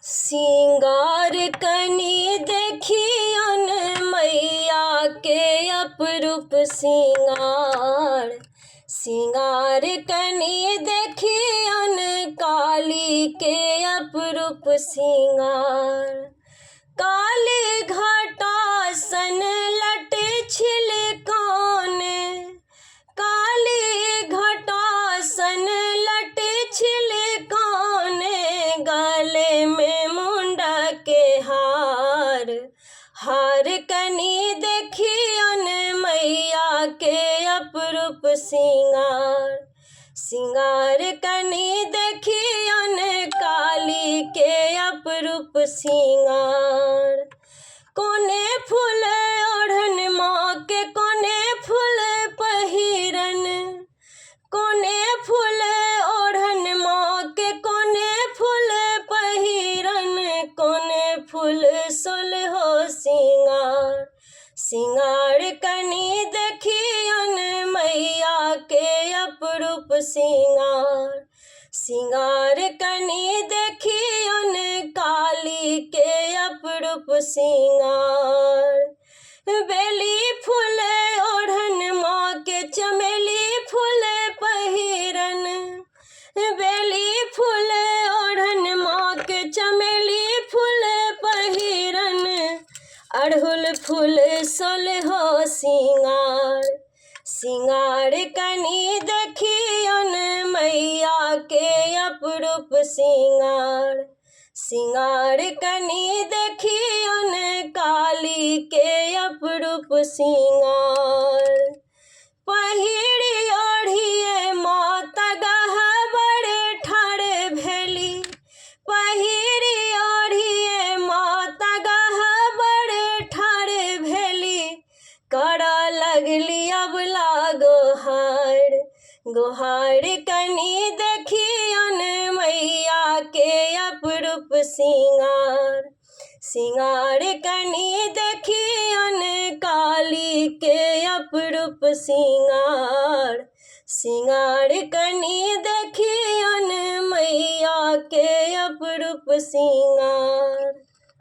सिंगार कनी देखियन मैया के अपरूप सिंगार। सिंगार कनी देखियन काली के अपरूप सिंगार। काली घटासन लट छिलकान, काली घटासन लट छिलकान। गले में मुंडा के हार, हार कनी देखियन मैया के अपरूप सिंगार। सिंगार कनी देखियन काली के अपरूप सिंगार। कोने फूल ओढ़न माँ के कोने फूल पहिरन, कोने फूल ओढ़न माँ के कोने फूल पहिरन। कोने फूल सोलहो सिंगार। सिंगार कनी देखियन मैया के अपरूप सिंगार। सिंगार कनी देखियन काली के अपरूप सिंगार। बेली फूल ओढ़न माँ के चमेली फूल पहिरन, बेली फूल ओढ़न माँ के चमेली फूल पहिरन। अड़हुल फूल सोलहो सिंगार। सिंगार कनी देखियन मैया के अपरूप सिंगार। सिंगार कनी देखियन काली के अपरूप सिंगार। पहिरी ओढ़िए माता गहबर ठाढ़ भेली, पहिरी ओढ़िए माता गहबर ठाढ़ भेली। करऽ लगली अबला गोहार, गोहार कनी देखियन मैया के अपरूप सिंगार। सिंगार कनी देखियन काली के अपरूप सिंगार। सिंगार कनी देखियन मैया के अपरूप सिंगार।